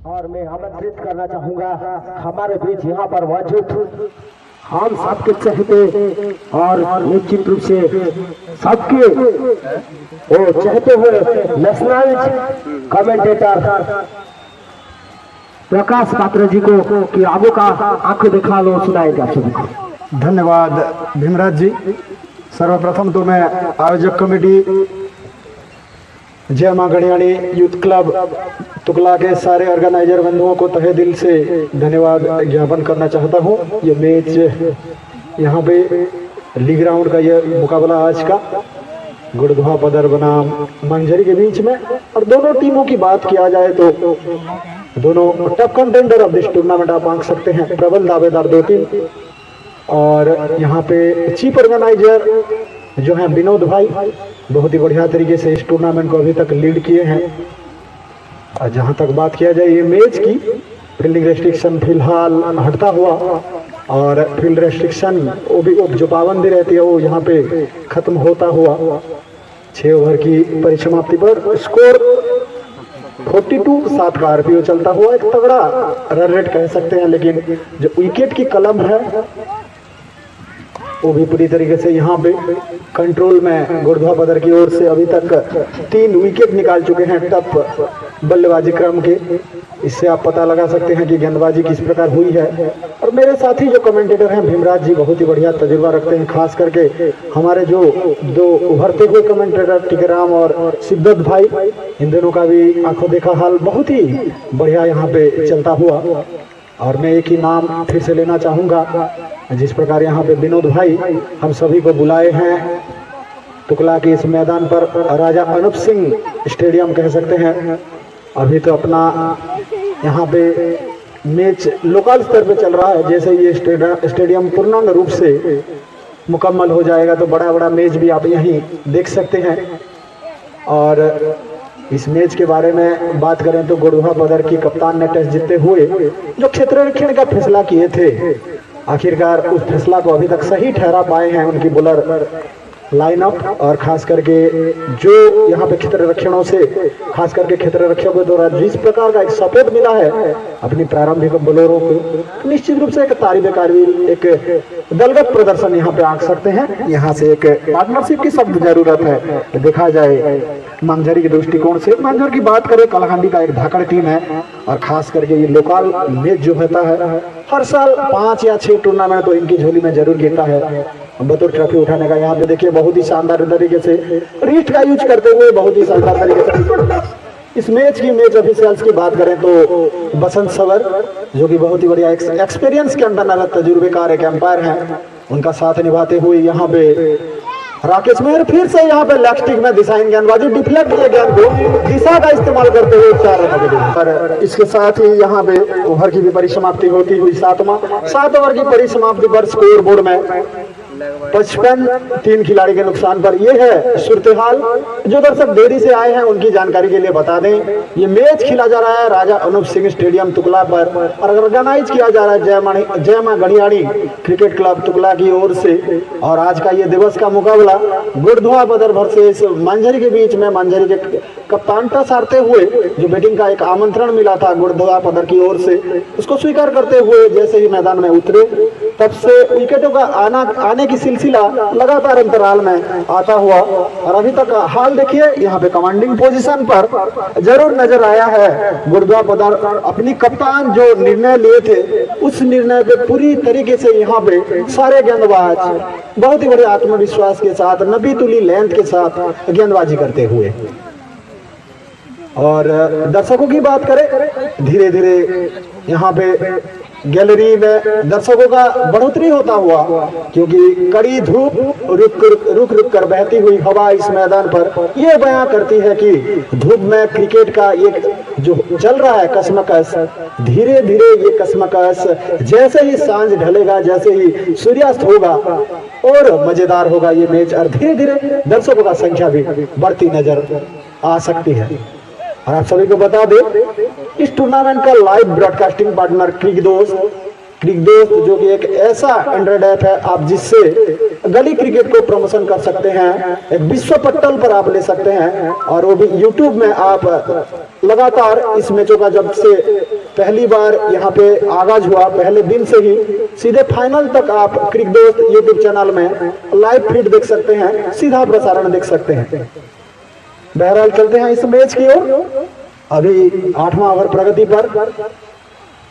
और मैं आमंत्रित करना चाहूंगा हमारे बीच यहाँ पर मौजूद हम सबके चहते और निश्चित रूप से सबके वो चाहते हुए नेशनल कमेंटेटर प्रकाश पात्र जी को कि आगो का आंख दिखा लो सुनाएगा सभी को। धन्यवाद भीमराज जी। सर्वप्रथम तो मैं आयोजक कमेटी जय मां गढ़ियाणी यूथ क्लब तुकला के सारे ऑर्गेनाइजर बंधुओं को तहे दिल से धन्यवाद ज्ञापन करना चाहता हूं। ये मैच यहाँ पे लीग राउंड का ये मुकाबला आज का गुड़धुआ पदर बनाम मंजरी के बीच में, और दोनों टीमों की बात किया जाए तो दोनों top contender of this tournament आप आंक सकते हैं, प्रबल दावेदार दो टीम। और यहाँ पे चीफ ऑर्गेनाइजर जो है विनोद भाई बहुत ही बढ़िया तरीके से इस टूर्नामेंट को अभी तक लीड किए हैं। और जहाँ तक बात किया जाए ये मैच की, फील्डिंग रेस्ट्रिक्शन फिलहाल हटता हुआ और फील्ड रेस्ट्रिक्शन वो भी जो पाबंदी रहती है वो यहाँ पे खत्म होता हुआ 6 ओवर की परिसमाप्ति पर स्कोर 42-7 का आरपीओ चलता हुआ एक तगड़ा रन रेट कह सकते हैं। लेकिन जो विकेट की कलम है वो भी पूरी तरीके से यहाँ पे कंट्रोल में गुड़धुआ पदर की ओर से अभी तक 3 विकेट निकाल चुके हैं टॉप बल्लेबाजी क्रम के। इससे आप पता लगा सकते हैं कि गेंदबाजी किस प्रकार हुई है। और मेरे साथी जो कमेंटेटर हैं भीमराज जी बहुत ही बढ़िया तजुर्बा रखते हैं, खास करके हमारे जो 2 उभरते हुए कमेंटेटर टिकेराम और सिद्धत भाई, इन दोनों का भी आंखों देखा हाल बहुत ही बढ़िया यहाँ पे चलता हुआ। और मैं एक ही नाम फिर से लेना चाहूँगा, जिस प्रकार यहाँ पे विनोद भाई हम सभी को बुलाए हैं तुकला के इस मैदान पर, राजा अनूप सिंह स्टेडियम कह सकते हैं। अभी तो अपना यहाँ पे मैच लोकल स्तर पे चल रहा है, जैसे ये स्टेडियम पूर्णांग रूप से मुकम्मल हो जाएगा तो बड़ा बड़ा मैच भी आप यहीं देख सकते हैं। और इस मैच के बारे में बात करें तो गुड़धुआ पदर की कप्तान ने टेस्ट जीतते हुए जो क्षेत्ररक्षण का फैसला किए थे, आखिरकार उस फैसला को अभी तक सही ठहरा पाए हैं उनकी बॉलर लाइनअप। और खास करके जो यहाँ पे क्षेत्ररक्षणों से खास करके क्षेत्ररक्षकों के द्वारा जिस प्रकार का एक सपोर्ट मिला है अपनी प्रारंभिक बॉलरों को, निश्चित रूप से एक तारीफ कारबिल एक दलगत प्रदर्शन यहाँ पे आंक सकते हैं। यहाँ से एक पार्टनरशिप की सख्त जरूरत है देखा जाए मंजरी के दृष्टिकोण से। मंजर की बात करें कलाखंडी का एक धाकड़ टीम है और खास करके ये लोकल मैच जो होता है हर साल 5 या 6 टूर्नामेंट तो इनकी झोली में जरूर गिरता है बतौर ट्रॉफी उठाने का। यहाँ पे देखिए बहुत ही शानदार तरीके से रिस्ट का यूज करते हुए बहुत ही शानदार तरीके से इस मैच की मैच ऑफिशियल्स की बात करें तो बसंत सवर जो कि बहुत ही बढ़िया एक्सपीरियंस के अंदर तजुर्बेकार एक एम्पायर हैं, उनका साथ निभाते हुए यहाँ पे राकेश मेहर फिर से यहाँ पे लेग स्टिक में दिशाहीन गेंदबाजी डिफ्लेक्ट किए गेंद को दिशा का इस्तेमाल करते हुए 4 रन पर। इसके साथ ही यहाँ पे ओवर की भी परिसमाप्ति होती हुई 7 ओवर की परिसमाप्ति पर स्कोर बोर्ड में 55 3 खिलाड़ी के नुकसान पर। यह है सूरत-ए-हाल। जो दर्शक देरी से आए हैं उनकी जानकारी के लिए बता दें, ये मैच खेला जा रहा है राजा अनूप सिंह स्टेडियम तुकला पर और ऑर्गेनाइज किया जा रहा है जय मां गढ़ियाणी क्रिकेट क्लब तुकला की ओर से। और आज का ये दिवस का मुकाबला गुड़धुआ पदर वर्सेस मंजरी के बीच में मंजरी के कप्तानता सारते हुए जो बैटिंग का एक आमंत्रण मिला था गुड़धुआ पदर की ओर से, उसको स्वीकार करते हुए जैसे ही मैदान में उतरे तब से विकेटों का आने की सिलसिला लगातार अंतराल में आता हुआ। और अभी तक हाल देखिए यहाँ पे कमांडिंग पोजीशन पर जरूर नजर आया है गुड़धुआ पदर। अपनी कप्तान जो निर्णय लिए थे उस निर्णय पे पूरी तरीके से यहाँ पे सारे गेंदबाज बहुत ही बड़े आत्मविश्वास के साथ 90 तुली लेंथ के साथ गेंदबाजी करते हुए। और दर्शकों की बात करें धीरे धीरे यहाँ पे गैलरी में दर्शकों का बढ़ोतरी होता हुआ, क्योंकि कड़ी धूप रुक कर बहती हुई हवा इस मैदान पर यह बयां करती है कि धूप में क्रिकेट का एक जो चल रहा है कसमकस, धीरे धीरे ये कसमकस जैसे ही सांझ ढलेगा, जैसे ही सूर्यास्त होगा और मजेदार होगा ये मैच और धीरे धीरे दर्शकों का संख्या भी बढ़ती नजर आ सकती है। और आप सभी को बता दें इस टूर्नामेंट का लाइव ब्रॉडकास्टिंग पार्टनर क्रिक दोस्त क्रिक दोस्त जो कि एक ऐसा एंड्रॉइड ऐप है आप जिससे गली क्रिकेट को प्रमोशन कर सकते हैं, एक विश्व पटल पर आप ले सकते हैं, और वो भी यूट्यूब में आप लगातार इस मैचों का जब से पहली बार यहाँ पे आगाज हुआ पहले दिन से ही सीधे फाइनल तक आप क्रिक दोस्त यूट्यूब चैनल में लाइव फीड देख सकते हैं, सीधा प्रसारण देख सकते हैं। बहरहाल चलते हैं इस मैच की ओर। अभी 8वां ओवर प्रगति पर,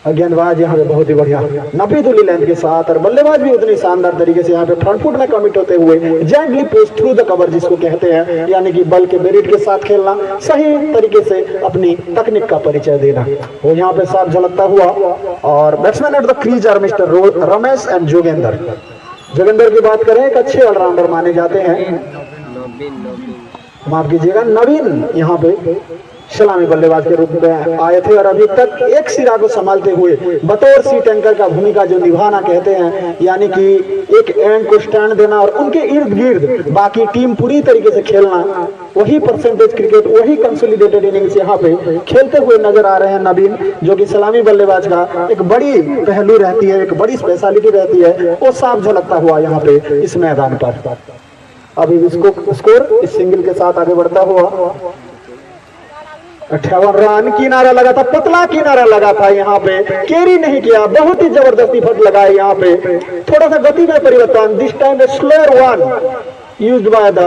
गेंदबाज यहाँ पे बहुत ही बढ़िया नबीद उल लेंथ के साथ, और बल्लेबाज भी उतनी शानदार तरीके से यहाँ पे फ्रंट फुट में कमिट होते हुए gently post through the cover जिसको कहते हैं, यानी कि बल के बेरिट के साथ खेलना, सही तरीके से अपनी तकनीक का परिचय देना, वो यहाँ पे साफ झलकता हुआ। और batsman at the crease are mister Ramesh and Jogendra की बात करें, एक अच्छे ऑलराउंडर माने जाते हैं, माफ कीजिएगा नवीन यहाँ पे सलामी बल्लेबाज के रूप में आए थे, और अभी तक एक सिरा को संभालते हुए बतौर सी टैंकर का भूमिका जो निभाना कहते हैं, यानी कि एक एंड को स्टैंड देना और उनके इर्द गिर्द बाकी टीम पूरी तरीके से खेलना, वही परसेंटेज क्रिकेट, वही कंसोलिडेटेड इनिंग्स यहाँ पे खेलते हुए नजर आ रहे हैं नवीन, जो कि सलामी बल्लेबाज का एक बड़ी पहलू रहती है, एक बड़ी स्पेशलिटी रहती है, वो साफ झलकता हुआ यहाँ पे इस मैदान पर। अभी इसको स्कोर इस सिंगल के साथ आगे बढ़ता हुआ 58 रन, किनारा लगा था, पतला किनारा लगा था, यहाँ पे कैरी नहीं किया, बहुत ही जबरदस्ती फट लगा है यहाँ पे, थोड़ा सा गति में परिवर्तन, this time slower one used by the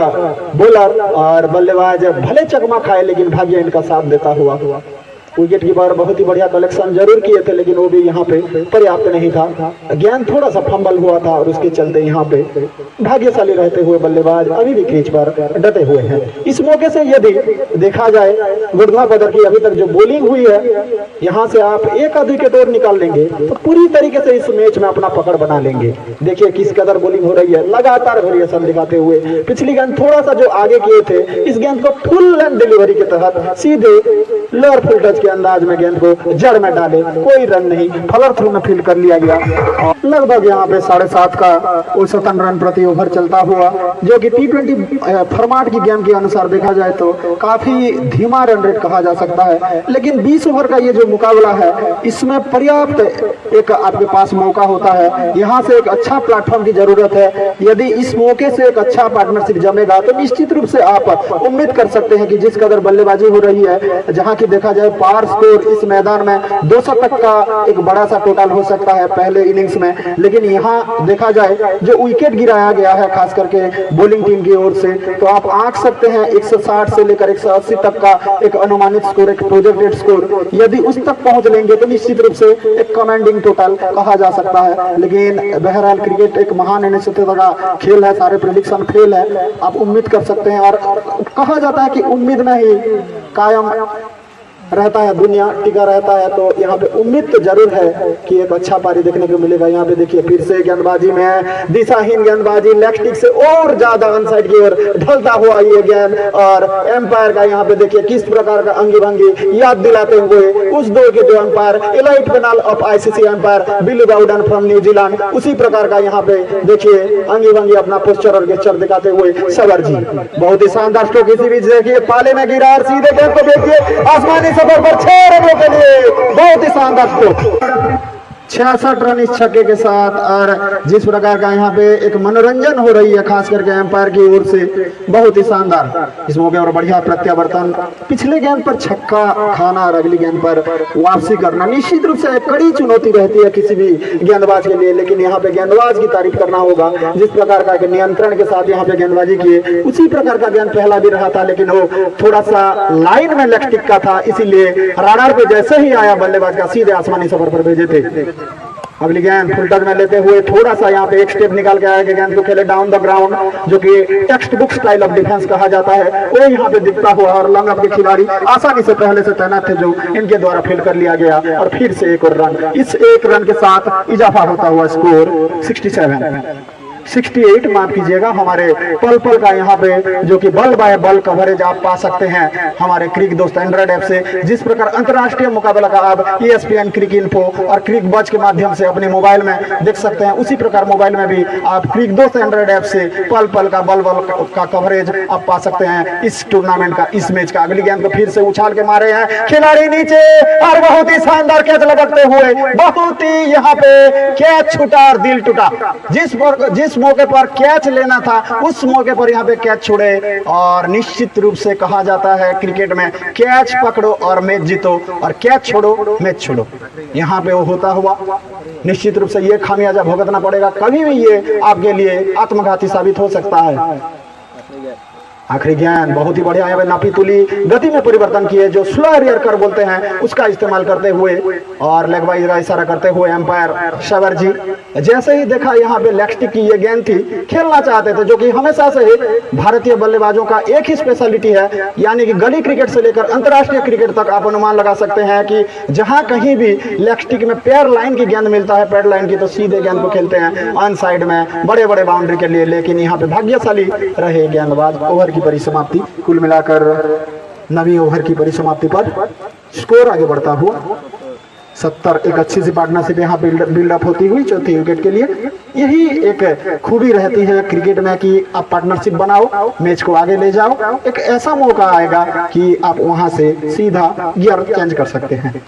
bowler, और बल्लेबाज भले चकमा खाए लेकिन भाग्य इनका साथ देता हुआ। विकेट कीपर बहुत ही बढ़िया कलेक्शन जरूर किए थे, लेकिन वो भी यहाँ पे पर्याप्त नहीं था, गेंद थोड़ा सा फंबल हुआ था, और उसके चलते यहाँ पे भाग्यशाली रहते हुए बल्लेबाज अभी भी क्रीज पर डटे हुए हैं। इस मौके से यदि देखा जाए गुरधवा पदर की अभी तक जो बॉलिंग हुई है, यहाँ से आप एक आध विकेट और निकाल लेंगे तो पूरी तरीके से इस मैच में अपना पकड़ बना लेंगे। देखिए किस कदर बॉलिंग हो रही है, लगातार वेरिएशन दिखाते हुए, पिछली गेंद थोड़ा सा जो आगे किए थे, इस गेंद को फुल लेंथ डिलीवरी के तहत सीधे लोअर फुल टच के अंदाज में गेंद को जड़ में डाले, कोई रन नहीं, फलर थ्रू में फील्ड कर लिया गया। लगभग यहाँ पे 7.5 का औसतन रन प्रति ओवर चलता हुआ, जो कि T20 फॉर्मेट की गेम के अनुसार देखा जाए तो काफी धीमा रन रेट कहा जा सकता है, लेकिन 20 ओवर का ये जो मुकाबला है इसमें पर्याप्त एक आपके पास मौका होता है, यहाँ से एक अच्छा प्लेटफॉर्म की जरूरत है। यदि इस मौके से एक अच्छा पार्टनरशिप जमेगा तो निश्चित रूप से आप उम्मीद कर सकते हैं कि जिस कदर बल्लेबाजी हो रही है, जहाँ की देखा जाए पार स्कोर इस मैदान में 200 तक का एक बड़ा सा टोटल हो सकता है पहले इनिंग्स में, लेकिन यहाँ देखा जाए जो विकेट गिराया गया है खास करके बॉलिंग टीम की ओर से, तो आप आंक सकते हैं 160 से लेकर 180 तक का एक अनुमानित स्कोर, एक प्रोजेक्टेड स्कोर, यदि उस तक पहुंच लेंगे तो निश्चित रूप से एक कमांडिंग टोटल कहा जा सकता है। लेकिन बहरहाल क्रिकेट एक महान अनिश्चितता का खेल है, सारे प्रेडिक्शन फेल है, आप उम्मीद कर सकते हैं, और कहा जाता है कि उम्मीद में ही कायम रहता है, दुनिया टिका रहता है, तो यहाँ पे उम्मीद तो जरूर है कि एक अच्छा पारी देखने को मिलेगा। यहाँ पे देखिए फिर से गेंदबाजी में दिशाहीन गेंदबाजी, लेग स्टिक से और ज्यादा अनसाइड की ओर ढलता हुआ ये गेंद, और एम्पायर का यहाँ पे देखिए किस प्रकार का अंगी भंगी याद दिलाते हुए उस दौर के जो umpire elite panel of ICC umpire Billy Bowden from New Zealand, उसी प्रकार का यहाँ पे देखिए अंगी भंगी अपना पोस्चर और गेस्चर दिखाते हुए सवर जी बहुत ही शानदार स्ट्रोक इसी बीच देखिए पाले में गिरा, और सीधे गेंद को देखिए आसमानी सफर पर 6 रनों के लिए बहुत ही शानदार स्ट्रोक, 66 रन इस छक्के के साथ। और जिस प्रकार का यहाँ पे एक मनोरंजन हो रही है खास करके एम्पायर की ओर से, बहुत ही शानदार इस मौके पर बढ़िया प्रत्यावर्तन, पिछले गेंद पर छक्का खाना और अगली गेंद पर वापसी करना निश्चित रूप से एक कड़ी चुनौती रहती है किसी भी गेंदबाज के लिए, लेकिन यहाँ पे गेंदबाज की तारीफ करना होगा, जिस प्रकार का नियंत्रण के साथ यहाँ पे गेंदबाजी किए, उसी प्रकार का गेंद पहला भी रहा था, लेकिन वो थोड़ा सा लाइन में लेग स्टिक का था, इसीलिए राडार पे जैसे ही आया बल्लेबाज का सीधे आसमानी सफर पर भेजे थे। अगली गेंद फुल टच में लेते हुए थोड़ा सा यहाँ पे एक स्टेप निकाल के आया कि गेंद को खेले डाउन द ग्राउंड, जो कि text book style of defence कहा जाता है, वो यहाँ पे दिखता हुआ, और लंग अप के खिलाड़ी आसानी से पहले से तैनात थे जो इनके द्वारा फील्ड कर लिया गया, और फिर से एक और रन, इस एक रन के साथ इजाफा होता हुआ स्कोर 67। 68 माफ कीजिएगा, हमारे पल पल का यहाँ पे जो कि बल बाय बल कवरेज आप पा सकते हैं हमारे क्रिक दोस्त एंड्रॉइड ऐप से। जिस प्रकार अंतर्राष्ट्रीय मुकाबला का आप ESPN क्रिक इन्फो और क्रिक बज के माध्यम से अपने मोबाइल में देख सकते हैं, उसी प्रकार मोबाइल में भी आप क्रिक दोस्त एंड्रॉइड ऐप से पल पल का बल बल का कवरेज आप पा सकते हैं इस टूर्नामेंट का, इस मैच का। अगली गेंद को फिर से उछाल के मारे हैं खिलाड़ी नीचे और बहुत ही शानदार कैच लपकते हुए, बहुत ही यहाँ पे कैच छूटा और दिल टूटा। जिस मौके पर कैच लेना था उस मौके पर यहाँ पे कैच छुड़े। और निश्चित रूप से कहा जाता है क्रिकेट में कैच पकड़ो और मैच जीतो और कैच छोड़ो मैच छोड़ो। यहाँ पे वो होता हुआ निश्चित रूप से ये खामियाजा भुगतना पड़ेगा, कभी भी ये आपके लिए आत्मघाती साबित हो सकता है। आखिरी गेंद बहुत ही बढ़िया है, नापी तुली गति में परिवर्तन किए जो स्लो एरियर कर बोलते हैं उसका इस्तेमाल करते हुए और लेग वाइज का इशारा करते हुए एम्पायर शवर जी जैसे ही देखा यहाँ पे लेग स्टिक की ये गेंद थी, खेलना चाहते थे, जो कि हमेशा से भारतीय बल्लेबाजों का एक ही स्पेशलिटी है, यानी कि गली क्रिकेट से लेकर अंतर्राष्ट्रीय क्रिकेट तक आप अनुमान लगा सकते हैं कि जहां कहीं भी लेग स्टिक में पैर लाइन की गेंद मिलता है, पैड लाइन की, तो सीधे गेंद को खेलते हैं ऑन साइड में बड़े बड़े बाउंड्री के लिए। लेकिन यहाँ पे भाग्यशाली रहे गेंदबाज। ओवर की परिसमाप्ति, कुल मिलाकर 9वीं ओवर की परिसमाप्ति पर स्कोर आगे बढ़ता हुआ 70। एक अच्छी सी पार्टनरशिप यहाँ बिल्डअप होती हुई चौथी विकेट के लिए। यही एक खूबी रहती है क्रिकेट में कि आप पार्टनरशिप बनाओ, मैच को आगे ले जाओ, एक ऐसा मौका आएगा कि आप वहां से सीधा गियर चेंज कर सकते हैं।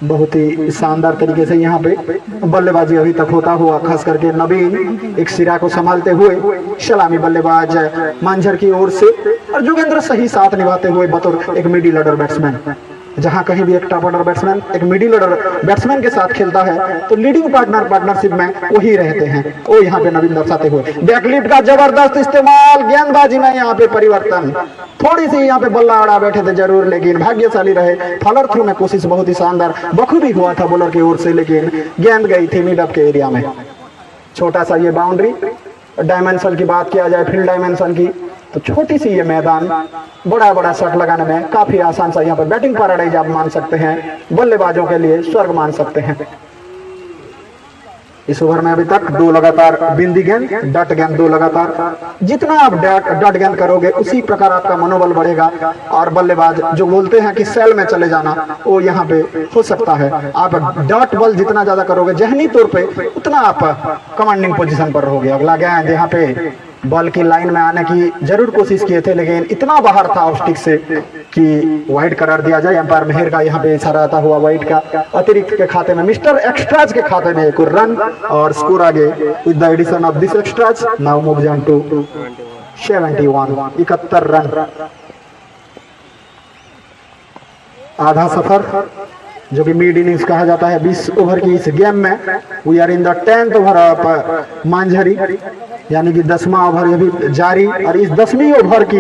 बहुत ही शानदार तरीके से यहाँ पे बल्लेबाजी अभी तक होता हुआ, खास करके नवीन एक सिरा को संभालते हुए सलामी बल्लेबाज मांझर की ओर से और जोगेंद्र सही साथ निभाते हुए बतौर एक मिडिल ऑर्डर बैट्समैन। जहां कहीं भी एक टॉप ऑर्डर बैट्समैन एक मिडिल ऑर्डर बैट्समैन के साथ खेलता है तो लीडिंग पार्टनरशिप में वही रहते हैं, वो यहाँ पे नवीन दर्शाते हुए। बैकलिफ्ट का जबरदस्त इस्तेमाल, गेंदबाजी में यहाँ पे परिवर्तन, थोड़ी सी यहाँ पे बल्ला अड़ा बैठे थे जरूर, लेकिन भाग्यशाली रहे। फॉलोअर थ्रू में कोशिश बहुत ही शानदार बखूबी हुआ था बॉलर की ओर से, लेकिन गेंद गई थी मिड ऑफ के एरिया में। छोटा सा ये बाउंड्री, डायमेंशन की बात किया जाए फील्ड डायमेंशन की, तो छोटी सी ये मैदान बड़ा बड़ा शॉट लगाने में काफी आसान सा यहाँ पर बैटिंग पैराडाइज आप मान सकते हैं, बल्लेबाजों के लिए स्वर्ग मान सकते हैं। इस ओवर में अभी तक 2 लगातार बिंदी गेंद, डट गेंद 2 लगातार। जितना आप डट गेंद करोगे उसी प्रकार आपका मनोबल बढ़ेगा और बल्लेबाज जो बोलते हैं कि सेल में चले जाना, वो यहाँ पे हो सकता है। आप डट बॉल जितना ज्यादा करोगे जहनी तौर पे उतना आप कमांडिंग पोजीशन पर रहोगे। अगला गेंद यहाँ पे बॉल की लाइन में आने की जरूर कोशिश किए थे, लेकिन इतना बाहर था ऑफ स्टिक से कि वाइड करार दिया जाए। एम्पायर मेहर का यहाँ पे इशारा आता हुआ वाइड का। अतिरिक्त के खाते में मिस्टर एक्स्ट्राज के खाते में एक रन और स्कोर आगे with the addition of this extras now moves on to 71 run. आधा सफर जो कि मिड इनिंग्स कहा जाता है 20 ओवर की इस गेम में। We are in the 10th over of मांझरी, यानी कि 10वां ओवर ये भी जारी। और इस 10वीं ओवर की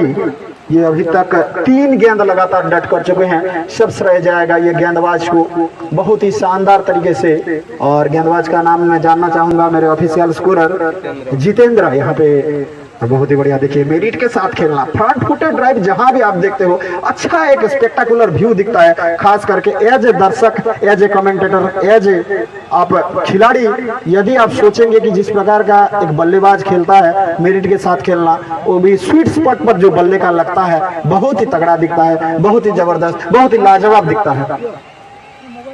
ये अभी तक 3 गेंद लगातार डट कर चुके हैं। सब श्रेय जाएगा ये गेंदबाज को बहुत ही शानदार तरीके से। और गेंदबाज का नाम मैं जानना चाहूंगा, मेरे ऑफिशियल स्कोरर जितेंद्र। यहाँ पे बहुत ही बढ़िया, देखिए मेरिट के साथ खेलना, फ्रंट फुटेड ड्राइव जहां भी आप देखते हो अच्छा एक स्पेक्टाकुलर व्यू दिखता है, खास करके एज ए दर्शक, as a commentator, as a आप खिलाड़ी। यदि आप सोचेंगे कि जिस प्रकार का एक बल्लेबाज खेलता है मेरिट के साथ खेलना, वो भी स्वीट स्पॉट पर जो बल्ले का लगता है बहुत ही तगड़ा दिखता है, बहुत ही जबरदस्त, बहुत ही लाजवाब दिखता है।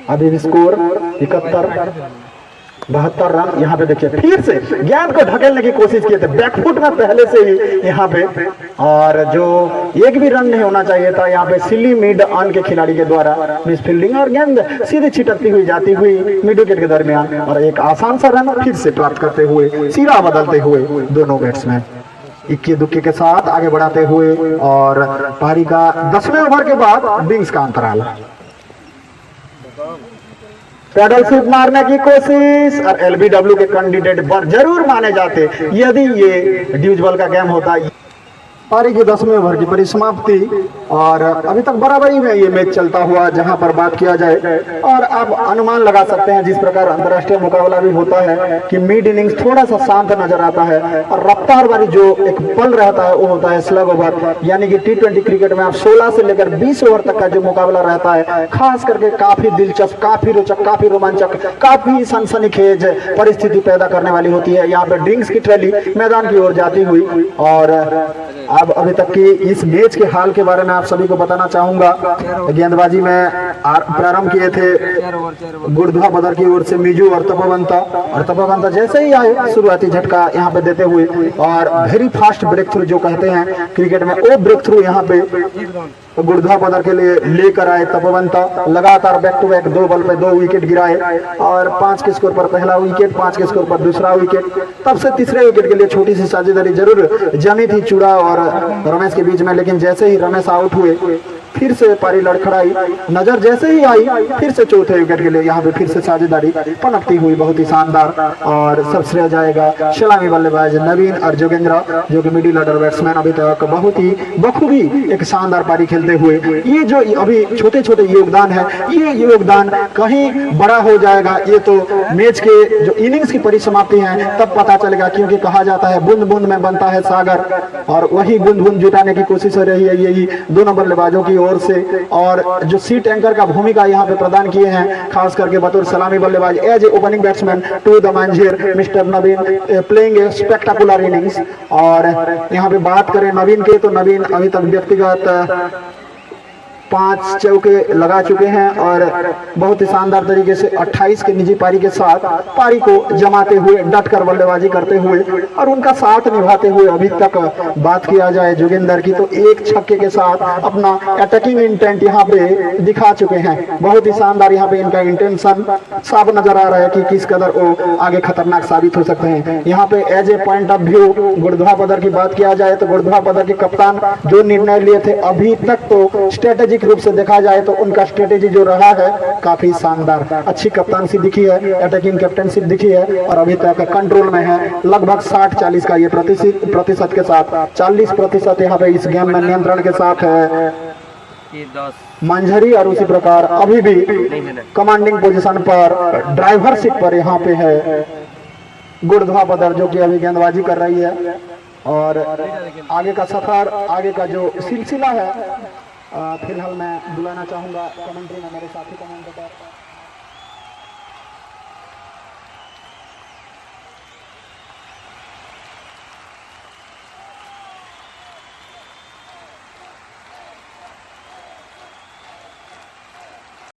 अभी भी स्कोर 72 रन। यहाँ पे देखिए फिर से गेंद को ढकेलने की कोशिश किए थे बैकफुट में पहले से ही यहाँ पे, और जो एक भी रन नहीं होना चाहिए था यहाँ पे सिली मिड ऑन के खिलाड़ी के द्वारा मिस फील्डिंग और गेंद सीधे छिटकती हुई जाती हुई मिड विकेट के दरमियान, और एक आसान सा रन फिर से प्राप्त करते हुए, सिरा बदलते हुए दोनों बैट्समैन इक्के दुक्के के साथ आगे बढ़ाते हुए। और पारी का 10वें ओवर के बाद विंग्स का अंतराल, पैडल स्वीप मारने की कोशिश, और LBW के कैंडिडेट जरूर माने जाते यदि ये ड्यूज बॉल का गेम होता। पारी के 10वें ओवर की परिसमाप्ति और अभी तक बराबरी में ये मैच चलता हुआ जहां पर बात किया जाए। और आप अनुमान लगा सकते हैं जिस प्रकार अंतर्राष्ट्रीय मुकाबला भी होता है कि मिड इनिंग्स थोड़ा सा शांत नजर आता है और रफ्तार वाली जो एक पल रहता है वो होता है स्लग ओवर, यानी कि T20 क्रिकेट में आप 16 से लेकर 20 ओवर तक का जो मुकाबला रहता है खास करके काफी दिलचस्प, काफी रोचक, काफी रोमांचक, काफी सनसनीखेज परिस्थिति पैदा करने वाली होती है। यहाँ पे ड्रिंक्स की ट्रैली मैदान की ओर जाती हुई और अब अभी तक की इस मैच के हाल के बारे में आप सभी को बताना चाहूंगा। गेंदबाजी में प्रारंभ किए थे गुड़धवा बदर की ओर से मिजू और तपोवंता जैसे ही आए शुरुआती झटका यहाँ पे देते हुए और वेरी फास्ट ब्रेक थ्रू जो कहते हैं क्रिकेट में, वो ब्रेक थ्रू यहाँ पे गुड़धवा बदर के लिए लेकर आए तपोवंता। लगातार बैक टू बैक 2 बॉल पे 2 विकेट गिराए और 5 के स्कोर पर पहला विकेट, 5 के स्कोर पर दूसरा विकेट। तब से तीसरे विकेट के लिए छोटी सी साझेदारी जरूर जमी थी चूड़ा और रमेश के बीच में, लेकिन जैसे ही रमेश आउट हुए फिर से पारी लड़खड़ाई, नजर जैसे ही आई फिर से चौथे विकेट के लिए यहाँ पे फिर से साझेदारी पनपती हुई बहुत ही शानदार। और सब श्रेय जाएगा सलामी बल्लेबाज नवीन और जोगेंद्र जो कि मिडिल ऑर्डर बैट्समैन अभी तक बहुत ही बखूबी एक शानदार पारी खेलते हुए। ये जो अभी छोटे छोटे योगदान है, ये योगदान कहीं बड़ा हो जाएगा, ये तो मैच के जो इनिंग्स की परिसमाप्ति है तब पता चलेगा, क्योंकि कहा जाता है बूंद बूंद में बनता है सागर और वही बूंद बूंद जुटाने की कोशिश हो रही है यही दोनों बल्लेबाजों की ओर से। और जो सीट एंकर का भूमिका यहाँ पे प्रदान किए हैं खास करके बतौर सलामी बल्लेबाज as a opening batsman to the मंझेर mister Naveen playing a spectacular innings. और यहाँ पे बात करें नवीन के तो नवीन अभी तक व्यक्तिगत 5 चौके लगा चुके हैं और बहुत ही शानदार तरीके से 28 के निजी पारी के साथ पारी को जमाते हुए डटकर बल्लेबाजी करते हुए और उनका साथ निभाते हुए अभी तक बात किया जाए जोगिंदर की तो एक छक्के के साथ अपना अटैकिंग इंटेंट यहाँ पे दिखा चुके हैं। बहुत ही शानदार यहाँ पे इनका इंटेंशन साफ नजर आ रहा है कि किस कदर वो आगे खतरनाक साबित हो सकते हैं। यहाँ पे as a point of view गुड़धवा बदर की बात किया जाए तो गुड़धवा बदर के कप्तान जो निर्णय लिए थे अभी तक तो स्ट्रेटेजिक रूप से देखा जाए तो उनका स्ट्रेटेजी जो रहा है काफी शानदार, अच्छी कप्तानशिप दिखी है, अटैकिंग कैप्टनशिप दिखी है और अभी तक कंट्रोल में है। लगभग 60-40 का ये प्रतिशत के साथ 40% यहाँ पे इस गेम में नियंत्रण के साथ है मंझरी और उसी प्रकार अभी भी कमांडिंग पोजीशन पर ड्राइवरशिप पर यहाँ पे है गुड़धवा बदर जो कि अभी गेंदबाजी कर रही है। और आगे का सफर, आगे का जो सिलसिला है फिलहाल मैं बुलाना चाहूंगा कमेंट्री में मेरे साथी कमेंटेटर